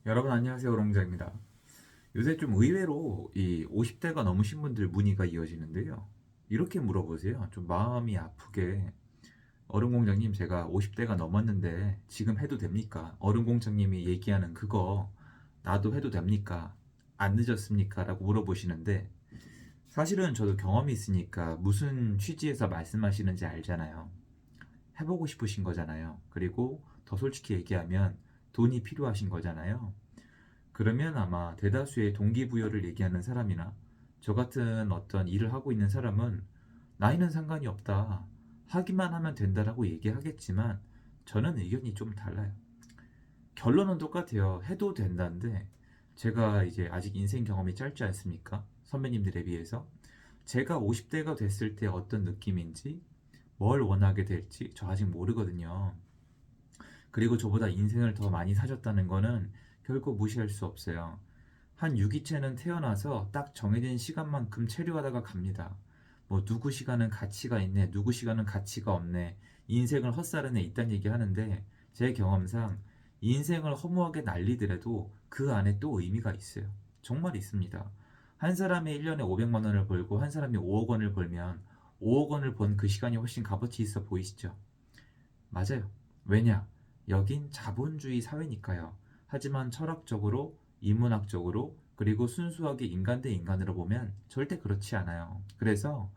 여러분 안녕하세요. 오롱자입니다. 요새 좀 의외로 이 50대가 넘으신 분들 문의가 이어지는데요. 이렇게 물어보세요. 좀 마음이 아프게 얼음공장님 제가 50대가 넘었는데 지금 해도 됩니까? 얼음공장님이 얘기하는 그거 나도 해도 됩니까? 안 늦었습니까? 라고 물어보시는데 사실은 저도 경험이 있으니까 무슨 취지에서 말씀하시는지 알잖아요. 해보고 싶으신 거잖아요. 그리고 더 솔직히 얘기하면 돈이 필요하신 거잖아요. 그러면 아마 대다수의 동기부여를 얘기하는 사람이나 저 같은 어떤 일을 하고 있는 사람은 나이는 상관이 없다. 하기만 하면 된다라고 얘기하겠지만 저는 의견이 좀 달라요. 결론은 똑같아요. 해도 된다는데 제가 이제 아직 인생 경험이 짧지 않습니까? 선배님들에 비해서. 제가 50대가 됐을 때 어떤 느낌인지 뭘 원하게 될지 저 아직 모르거든요. 그리고 저보다 인생을 더 많이 사셨다는 거는 결코 무시할 수 없어요. 한 유기체는 태어나서 딱 정해진 시간만큼 체류하다가 갑니다. 뭐 누구 시간은 가치가 있네, 누구 시간은 가치가 없네, 인생을 헛살아내 있단 얘기 하는데 제 경험상 인생을 허무하게 날리더라도 그 안에 또 의미가 있어요. 정말 있습니다. 한 사람이 1년에 500만 원을 벌고 한 사람이 5억 원을 벌면 5억 원을 번 그 시간이 훨씬 값어치 있어 보이시죠? 맞아요. 왜냐? 여긴 자본주의 사회니까요. 하지만 철학적으로, 인문학적으로, 그리고 순수하게 인간 대 인간으로 보면 절대 그렇지 않아요. 그래서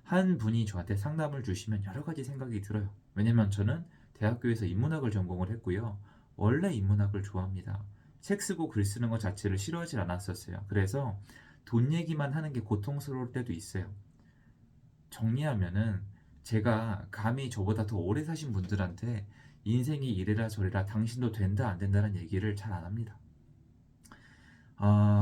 한 분이 저한테 상담을 주시면 여러 가지 생각이 들어요. 왜냐면 저는 대학교에서 인문학을 전공을 했고요. 원래 인문학을 좋아합니다. 책 쓰고 글 쓰는 것 자체를 싫어하지 않았었어요. 그래서 돈 얘기만 하는 게 고통스러울 때도 있어요. 정리하면은 제가 감히 저보다 더 오래 사신 분들한테 인생이 이래라 저래라 당신도 된다 안 된다는 얘기를 잘 안 합니다.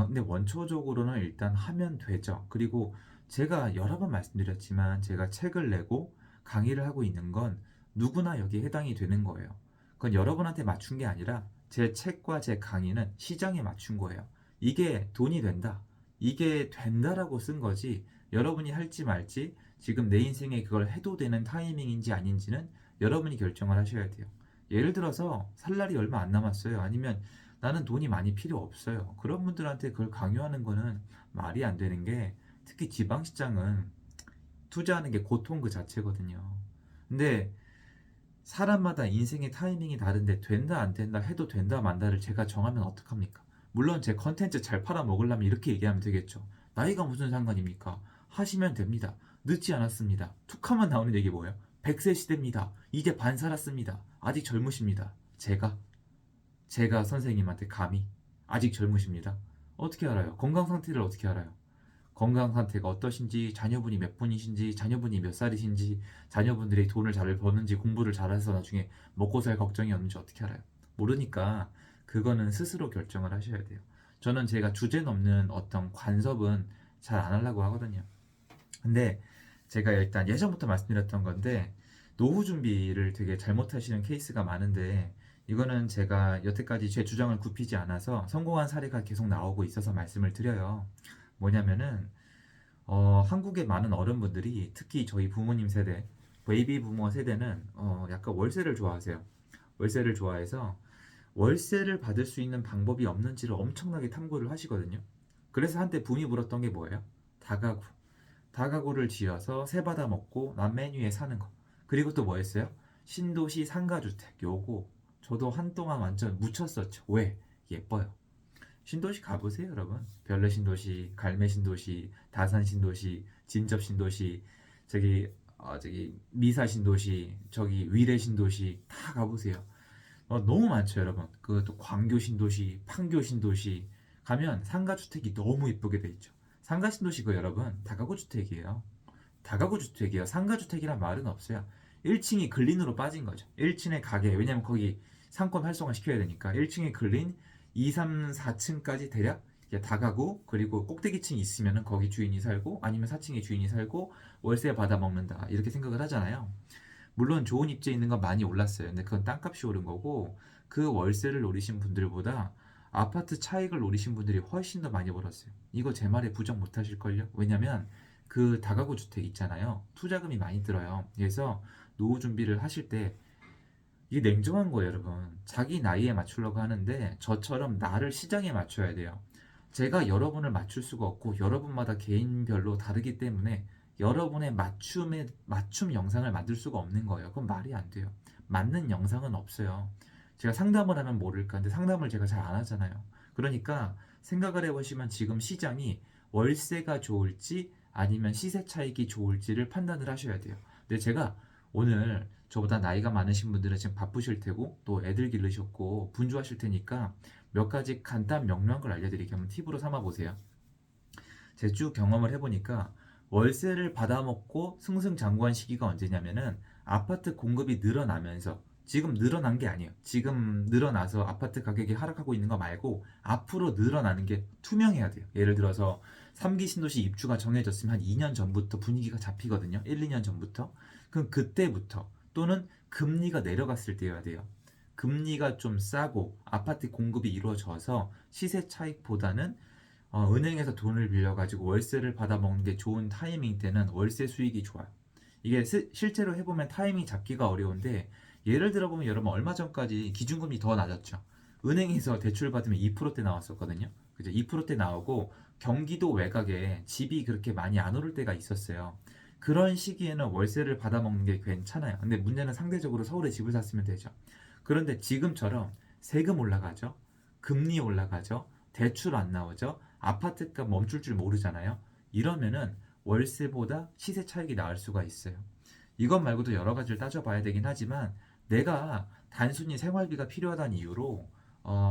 근데 원초적으로는 일단 하면 되죠. 그리고 제가 여러 번 말씀드렸지만 제가 책을 내고 강의를 하고 있는 건 누구나 여기에 해당이 되는 거예요. 그건 여러분한테 맞춘 게 아니라 제 책과 제 강의는 시장에 맞춘 거예요. 이게 돈이 된다. 이게 된다라고 쓴 거지 여러분이 할지 말지 지금 내 인생에 그걸 해도 되는 타이밍인지 아닌지는 여러분이 결정을 하셔야 돼요. 예를 들어서 살 날이 얼마 안 남았어요. 아니면 나는 돈이 많이 필요 없어요. 그런 분들한테 그걸 강요하는 거는 말이 안 되는 게 특히 지방시장은 투자하는 게 고통 그 자체거든요. 근데 사람마다 인생의 타이밍이 다른데 된다 안 된다 해도 된다 만다를 제가 정하면 어떡합니까? 물론 제 컨텐츠 잘 팔아먹으려면 이렇게 얘기하면 되겠죠. 나이가 무슨 상관입니까? 하시면 됩니다. 늦지 않았습니다. 툭하면 나오는 얘기 뭐예요? 100세 시대입니다. 이제 반 살았습니다. 아직 젊으십니다. 제가 선생님한테 감히 아직 젊으십니다. 어떻게 알아요? 건강 상태를 어떻게 알아요? 건강 상태가 어떠신지, 자녀분이 몇 분이신지, 자녀분이 몇 살이신지, 자녀분들이 돈을 잘 버는지, 공부를 잘해서 나중에 먹고 살 걱정이 없는지 어떻게 알아요? 모르니까 그거는 스스로 결정을 하셔야 돼요. 저는 제가 주제 넘는 어떤 관섭은 잘 안 하려고 하거든요. 근데 제가 일단 예전부터 말씀드렸던 건데 노후 준비를 되게 잘못하시는 케이스가 많은데 이거는 제가 여태까지 제 주장을 굽히지 않아서 성공한 사례가 계속 나오고 있어서 말씀을 드려요. 뭐냐면은 한국의 많은 어른분들이 특히 저희 부모님 세대, 베이비 부모 세대는 약간 월세를 좋아하세요. 월세를 좋아해서 월세를 받을 수 있는 방법이 없는지를 엄청나게 탐구를 하시거든요. 그래서 한때 붐이 불었던 게 뭐예요? 다가구. 다가구를 지어서 새 받아 먹고 남메뉴에 사는 거. 그리고 또 뭐 했어요? 신도시 상가주택. 요거 저도 한동안 완전 묻혔었죠. 왜? 예뻐요. 신도시 가보세요, 여러분. 별내 신도시, 갈매 신도시, 다산 신도시, 진접 신도시, 저기 미사 신도시, 저기 위례 신도시 다 가보세요. 너무 많죠, 여러분. 그또 광교 신도시, 판교 신도시 가면 상가 주택이 너무 이쁘게 돼 있죠. 상가 신도시 그 여러분 다가구 주택이에요. 다가구 주택이에요. 상가 주택이란 말은 없어요. 1층이 근린으로 빠진 거죠. 1층의 가게 왜냐면 거기 상권 활성화 시켜야 되니까 1층에 근린 2, 3, 4층까지 대략 다가구 그리고 꼭대기층이 있으면 거기 주인이 살고 아니면 4층에 주인이 살고 월세 받아 먹는다 이렇게 생각을 하잖아요. 물론 좋은 입지에 있는 건 많이 올랐어요. 근데 그건 땅값이 오른 거고 그 월세를 노리신 분들보다 아파트 차익을 노리신 분들이 훨씬 더 많이 벌었어요. 이거 제 말에 부정 못 하실걸요? 왜냐면 그 다가구 주택 있잖아요. 투자금이 많이 들어요. 그래서 노후 준비를 하실 때 이게 냉정한 거예요, 여러분. 자기 나이에 맞추려고 하는데 저처럼 나를 시장에 맞춰야 돼요. 제가 여러분을 맞출 수가 없고 여러분마다 개인별로 다르기 때문에 여러분의 맞춤 영상을 만들 수가 없는 거예요. 그건 말이 안 돼요. 맞는 영상은 없어요. 제가 상담을 하면 모를까? 근데 상담을 제가 잘 안 하잖아요. 그러니까 생각을 해보시면 지금 시장이 월세가 좋을지 아니면 시세 차익이 좋을지를 판단을 하셔야 돼요. 근데 제가 오늘 저보다 나이가 많으신 분들은 지금 바쁘실 테고 또 애들 기르셨고 분주하실 테니까 몇 가지 간단 명료한 걸 알려드릴게요. 한번 팁으로 삼아 보세요. 제가 쭉 경험을 해보니까 월세를 받아먹고 승승장구한 시기가 언제냐면은 아파트 공급이 늘어나면서, 지금 늘어난 게 아니에요. 지금 늘어나서 아파트 가격이 하락하고 있는 거 말고 앞으로 늘어나는 게 투명해야 돼요. 예를 들어서 3기 신도시 입주가 정해졌으면 한 2년 전부터 분위기가 잡히거든요. 1, 2년 전부터. 그럼 그때부터, 또는 금리가 내려갔을 때여야 돼요. 금리가 좀 싸고 아파트 공급이 이루어져서 시세 차익보다는 은행에서 돈을 빌려가지고 월세를 받아먹는 게 좋은 타이밍 때는 월세 수익이 좋아요. 이게 실제로 해보면 타이밍 잡기가 어려운데, 예를 들어보면 여러분 얼마 전까지 기준금리 더 낮았죠. 은행에서 대출 받으면 2%대 나왔었거든요. 그죠? 2%대 나오고 경기도 외곽에 집이 그렇게 많이 안 오를 때가 있었어요. 그런 시기에는 월세를 받아먹는 게 괜찮아요. 근데 문제는 상대적으로 서울에 집을 샀으면 되죠. 그런데 지금처럼 세금 올라가죠. 금리 올라가죠. 대출 안 나오죠. 아파트값 멈출 줄 모르잖아요. 이러면은 월세보다 시세 차익이 나을 수가 있어요. 이것 말고도 여러 가지를 따져봐야 되긴 하지만, 내가 단순히 생활비가 필요하다는 이유로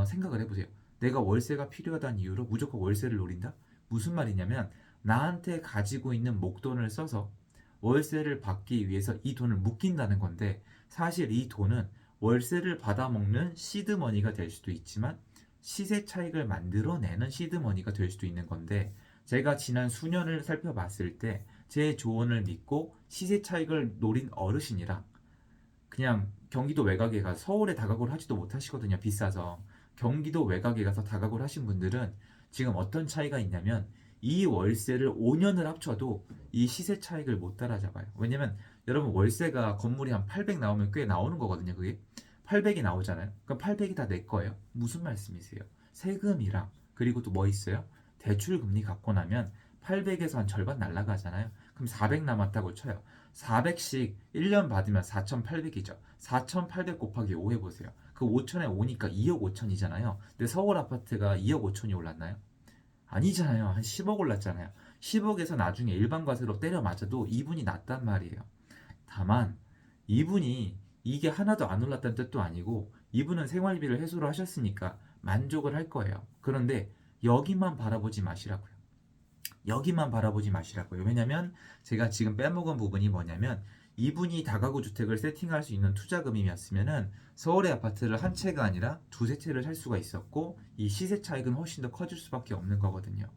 생각을 해보세요. 내가 월세가 필요하다는 이유로 무조건 월세를 노린다? 무슨 말이냐면, 나한테 가지고 있는 목돈을 써서 월세를 받기 위해서 이 돈을 묶인다는 건데, 사실 이 돈은 월세를 받아먹는 시드머니가 될 수도 있지만 시세 차익을 만들어내는 시드머니가 될 수도 있는 건데, 제가 지난 수년을 살펴봤을 때 제 조언을 믿고 시세 차익을 노린 어르신이랑 그냥 경기도 외곽에 가서, 서울에 다가구를 하지도 못하시거든요. 비싸서. 경기도 외곽에 가서 다가구를 하신 분들은 지금 어떤 차이가 있냐면, 이 월세를 5년을 합쳐도 이 시세 차익을 못 따라잡아요. 왜냐면 여러분, 월세가 건물이 한 800 나오면 꽤 나오는 거거든요. 그게 800이 나오잖아요. 그럼 800이 다 내 거예요. 무슨 말씀이세요? 세금이랑, 그리고 또 뭐 있어요? 대출 금리 갚고 나면 800에서 한 절반 날라가잖아요. 그럼 400 남았다고 쳐요. 400씩 1년 받으면 4,800이죠. 4,800 곱하기 5 해보세요. 그 5천에 5니까 2억 5천이잖아요. 근데 서울 아파트가 2억 5천이 올랐나요? 아니잖아요. 한 10억 올랐잖아요. 10억에서 나중에 일반 과세로 때려 맞아도 이분이 낫단 말이에요. 다만 이분이 이게 하나도 안 올랐다는 뜻도 아니고, 이분은 생활비를 해소를 하셨으니까 만족을 할 거예요. 그런데 여기만 바라보지 마시라고요. 여기만 바라보지 마시라고요. 왜냐면 제가 지금 빼먹은 부분이 뭐냐면, 이분이 다가구 주택을 세팅할 수 있는 투자금이었으면은 서울의 아파트를 한 채가 아니라 두세 채를 살 수가 있었고, 이 시세 차익은 훨씬 더 커질 수밖에 없는 거거든요.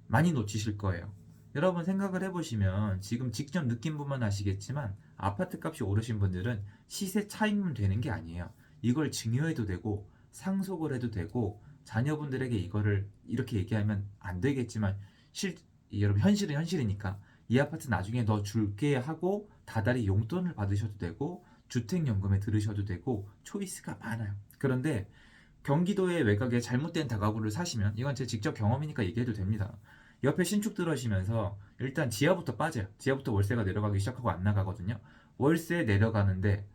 많이 놓치실 거예요. 여러분 생각을 해보시면 지금 직접 느낀 분만 아시겠지만, 아파트 값이 오르신 분들은 시세 차익만 되는 게 아니에요. 이걸 증여해도 되고 상속을 해도 되고, 자녀분들에게 이거를 이렇게 얘기하면 안 되겠지만, 실 여러분 현실은 현실이니까 이 아파트 나중에 너 줄게 하고 다달이 용돈을 받으셔도 되고 주택연금에 들으셔도 되고 초이스가 많아요. 그런데 경기도의 외곽에 잘못된 다가구를 사시면, 이건 제 직접 경험이니까 얘기해도 됩니다. 옆에 신축 들어오시면서 일단 지하부터 빠져요. 지하부터 월세가 내려가기 시작하고 안 나가거든요. 월세는 내려가는데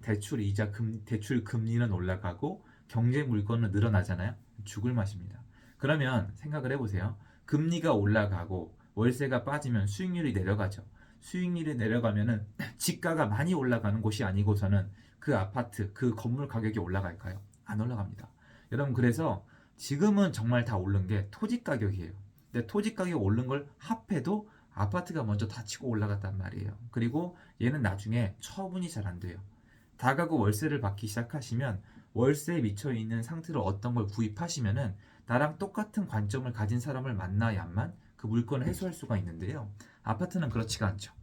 대출 금리는 올라가고 경제 물건은 늘어나잖아요. 죽을 맛입니다. 그러면 생각을 해보세요. 금리가 올라가고 월세가 빠지면 수익률이 내려가죠. 수익률이 내려가면은 집가가 많이 올라가는 곳이 아니고서는 그 아파트, 그 건물 가격이 올라갈까요? 안 올라갑니다. 여러분, 그래서 지금은 정말 다 오른 게 토지 가격이에요. 근데 토지 가격 오른 걸 합해도 아파트가 먼저 다 치고 올라갔단 말이에요. 그리고 얘는 나중에 처분이 잘 안 돼요. 다가구 월세를 받기 시작하시면, 월세에 미쳐 있는 상태로 어떤 걸 구입하시면은 나랑 똑같은 관점을 가진 사람을 만나야만 그 물건을 해소할 수가 있는데요. 아파트는 그렇지가 않죠.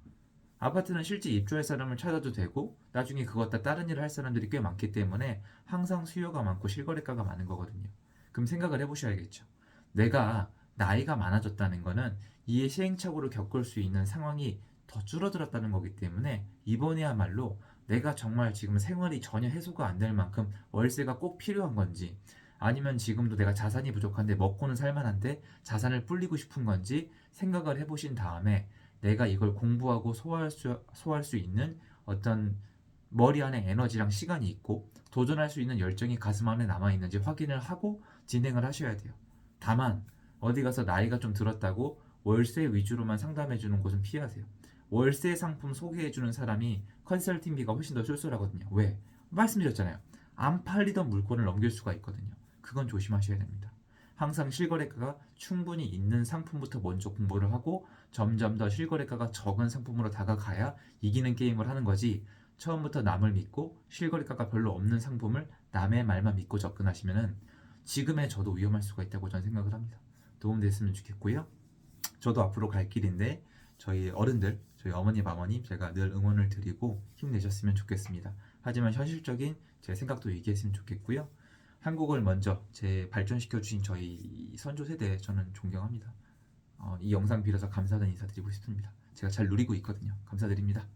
아파트는 실제 입주할 사람을 찾아도 되고 나중에 그것 다 다른 일을 할 사람들이 꽤 많기 때문에 항상 수요가 많고 실거래가가 많은 거거든요. 그럼 생각을 해보셔야겠죠. 내가 나이가 많아졌다는 거는 이에 시행착오를 겪을 수 있는 상황이 더 줄어들었다는 거기 때문에, 이번에야말로 내가 정말 지금 생활이 전혀 해소가 안 될 만큼 월세가 꼭 필요한 건지, 아니면 지금도 내가 자산이 부족한데 먹고는 살 만한데 자산을 불리고 싶은 건지 생각을 해보신 다음에 내가 이걸 공부하고 소화할 수 있는 어떤 머리 안에 에너지랑 시간이 있고 도전할 수 있는 열정이 가슴 안에 남아있는지 확인을 하고 진행을 하셔야 돼요. 다만 어디 가서 나이가 좀 들었다고 월세 위주로만 상담해 주는 곳은 피하세요. 월세 상품 소개해 주는 사람이 컨설팅비가 훨씬 더 쏠쏠하거든요. 왜? 말씀드렸잖아요. 안 팔리던 물건을 넘길 수가 있거든요. 그건 조심하셔야 됩니다. 항상 실거래가가 충분히 있는 상품부터 먼저 공부를 하고 점점 더 실거래가가 적은 상품으로 다가가야 이기는 게임을 하는 거지, 처음부터 남을 믿고 실거래가가 별로 없는 상품을 남의 말만 믿고 접근하시면은 지금의 저도 위험할 수가 있다고 저는 생각을 합니다. 도움됐으면 좋겠고요. 저도 앞으로 갈 길인데 저희 어른들, 저희 어머님, 아버님 제가 늘 응원을 드리고 힘내셨으면 좋겠습니다. 하지만 현실적인 제 생각도 얘기했으면 좋겠고요. 한국을 먼저 제 발전시켜 주신 저희 선조 세대 저는 존경합니다. 이 영상 빌어서 감사하다는 인사드리고 싶습니다. 제가 잘 누리고 있거든요. 감사드립니다.